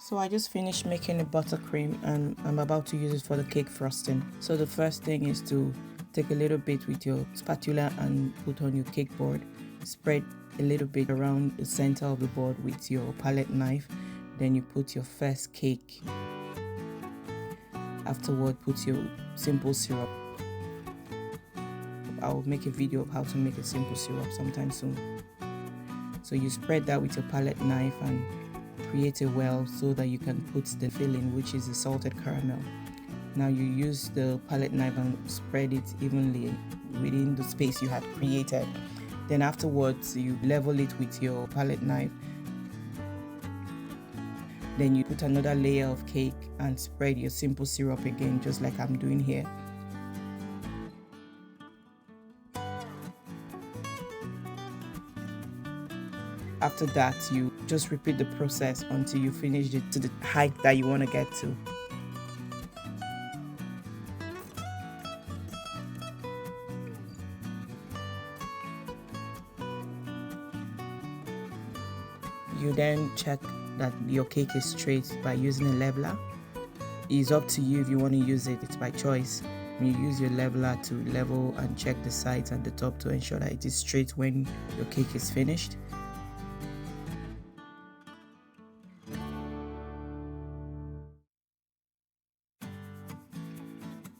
So I just finished making a buttercream and I'm about to use it for the cake frosting. So the first thing is to take a little bit with your spatula and put on your cake board. Spread a little bit around the center of the board with your palette knife. Then you put your first cake. Afterward, put your simple syrup. I'll make a video of how to make a simple syrup sometime soon. So you spread that with your palette knife and create a well so that you can put the filling, which is the salted caramel. Now you use the palette knife and spread it evenly within the space you had created. Then afterwards you level it with your palette knife. Then you put another layer of cake and spread your simple syrup again, just like I'm doing here. After that, you just repeat the process until you finish it to the height that you want to get to. You then check that your cake is straight by using a leveler. It's up to you if you want to use it, it's by choice. You use your leveler to level and check the sides and the top to ensure that it is straight when your cake is finished.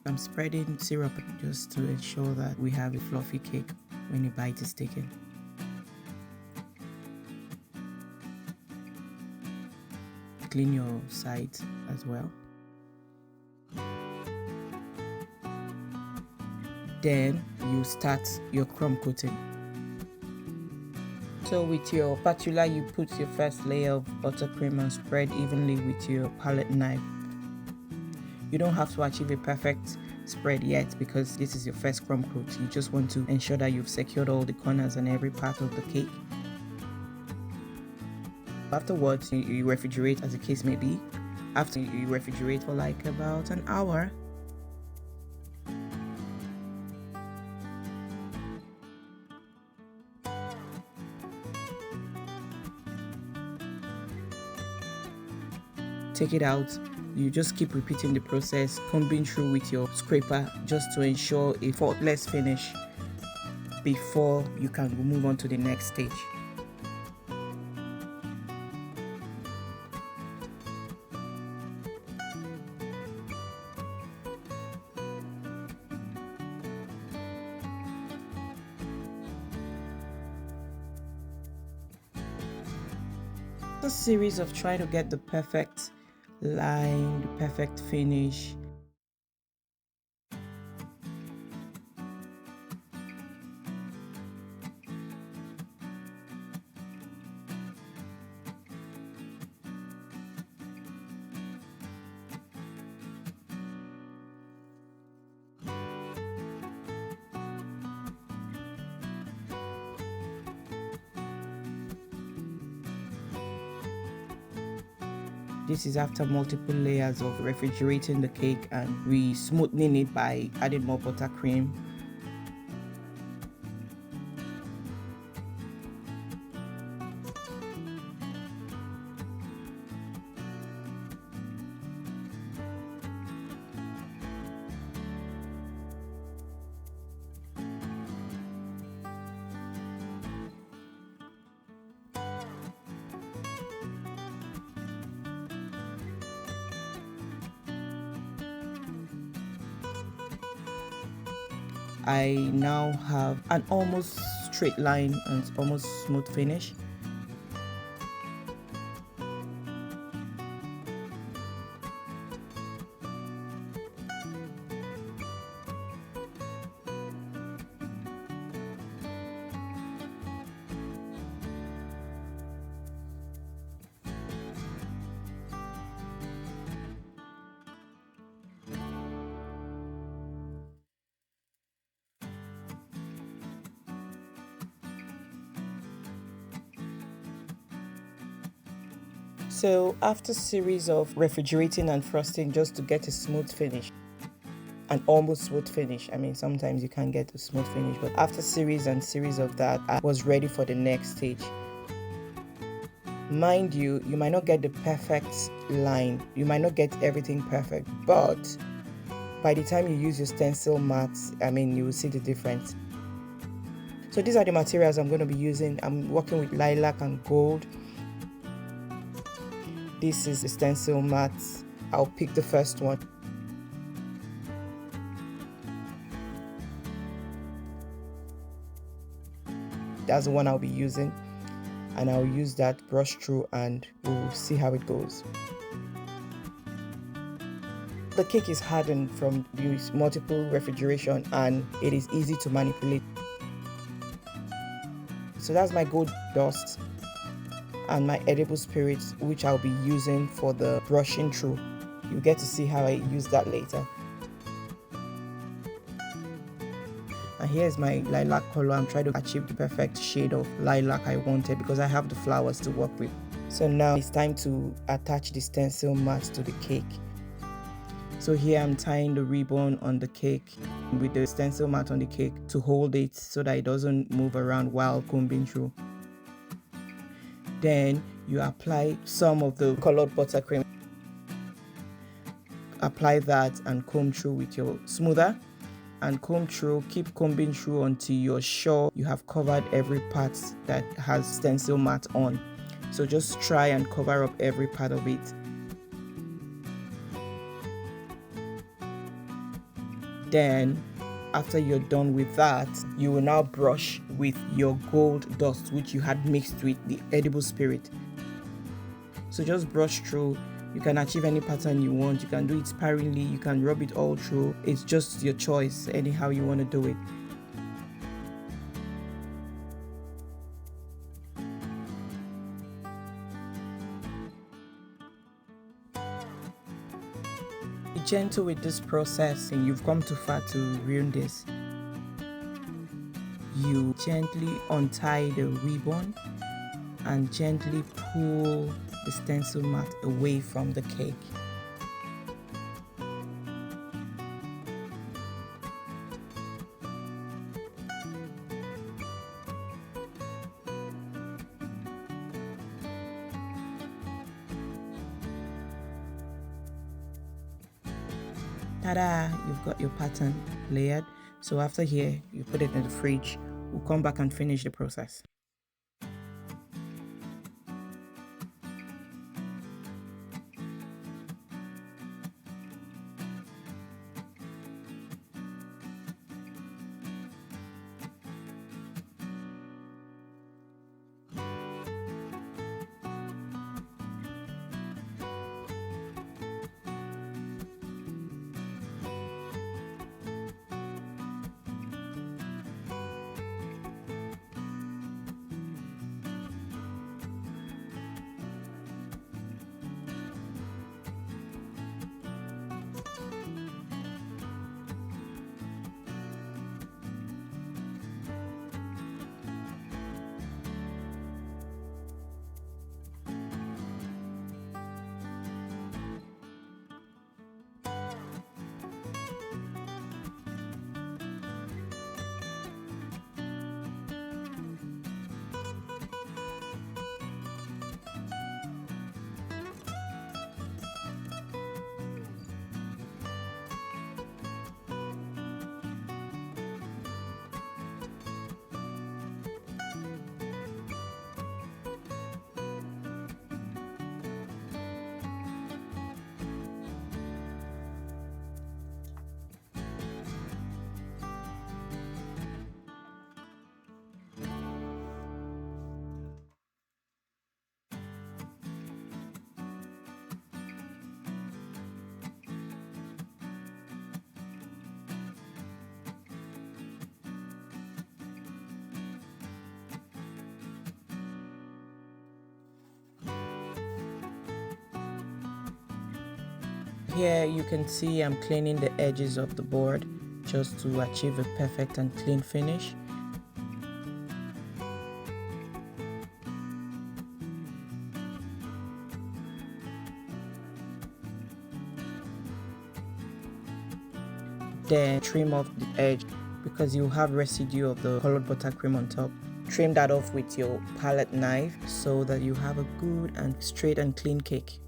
I'm spreading syrup just to ensure that we have a fluffy cake when a bite is taken. Clean your sides as well. Then you start your crumb coating. So with your spatula, you put your first layer of buttercream and spread evenly with your palette knife. You don't have to achieve a perfect spread yet because this is your first crumb coat. You just want to ensure that you've secured all the corners and every part of the cake. Afterwards, you refrigerate as the case may be. After you refrigerate for like about an hour. Take it out. You just keep repeating the process, combing through with your scraper just to ensure a faultless finish before you can move on to the next stage. A series of trying to get the perfect line, the perfect finish. This is after multiple layers of refrigerating the cake and re-smoothing it by adding more buttercream. I now have an almost straight line and almost smooth finish. So after a series of refrigerating and frosting just to get a smooth finish, an almost smooth finish. I mean, sometimes you can't get a smooth finish, but after series and series of that, I was ready for the next stage. Mind you, you might not get the perfect line, you might not get everything perfect, but by the time you use your stencil mats, you will see the difference. So these are the materials I'm going to be using. I'm working with lilac and gold. This is the stencil mats. I'll pick the first one. That's the one I'll be using, and I'll use that brush through and we'll see how it goes. The cake is hardened from the multiple refrigeration and it is easy to manipulate. So that's my gold dust and my edible spirits, which I'll be using for the brushing through. You'll get to see how I use that later. And here's my lilac color. I'm trying to achieve the perfect shade of lilac I wanted because I have the flowers to work with. So now it's time to attach the stencil mat to the cake. So here I'm tying the ribbon on the cake with the stencil mat on the cake to hold it so that it doesn't move around while combing through. Then you apply some of the colored buttercream. Apply that and comb through with your smoother and comb through. Keep combing through until you're sure you have covered every part that has stencil mat on. So just try and cover up every part of it. Then after you're done with that, you will now brush with your gold dust, which you had mixed with the edible spirit. So just brush through. You can achieve any pattern you want. You can do it sparingly, you can rub it all through. It's just your choice, anyhow you want to do it. Be gentle with this process, and you've come too far to ruin this. You gently untie the ribbon and gently pull the stencil mat away from the cake. Ta-da! You've got your pattern layered. So after here, you put it in the fridge. We'll come back and finish the process. Here you can see I'm cleaning the edges of the board just to achieve a perfect and clean finish. Then trim off the edge because you have residue of the colored buttercream on top. trim that off with your palette knife so that you have a good and straight and clean cake.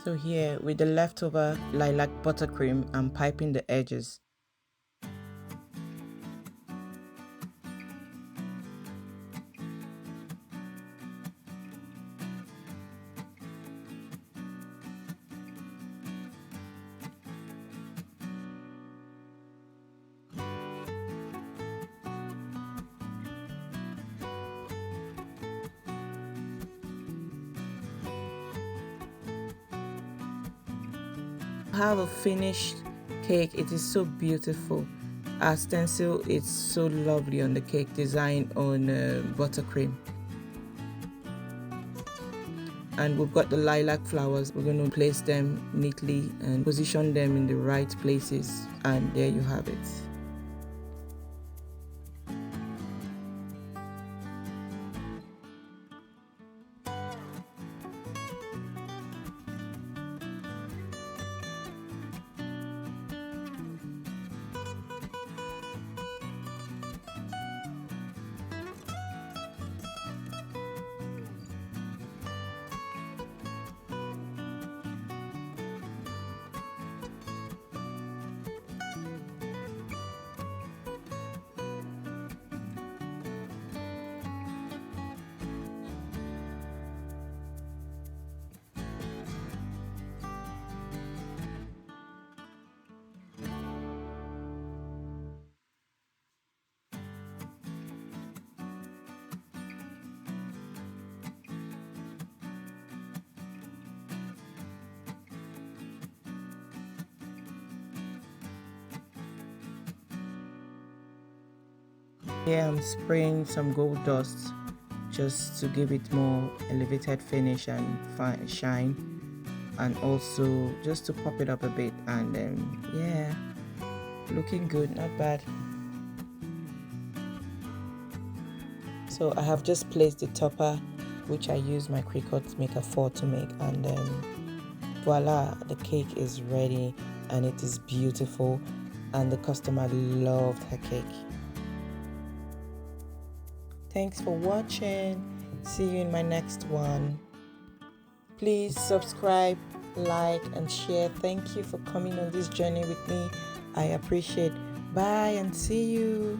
So here, with the leftover lilac buttercream, I'm piping the edges. Have a finished cake. It is so beautiful. Our stencil is so lovely on the cake, designed on buttercream. And we've got the lilac flowers. We're going to place them neatly and position them in the right places, and there you have it. Here I'm spraying some gold dust just to give it more elevated finish and fine shine, and also just to pop it up a bit, and yeah, looking good, not bad. So I have just placed the topper, which I use my Cricut Maker 4 to make, and voila, the cake is ready and it is beautiful, and the customer loved her cake. Thanks for watching. See you in my next one. Please subscribe, like, and share. Thank you for coming on this journey with me. I appreciate. Bye and see you.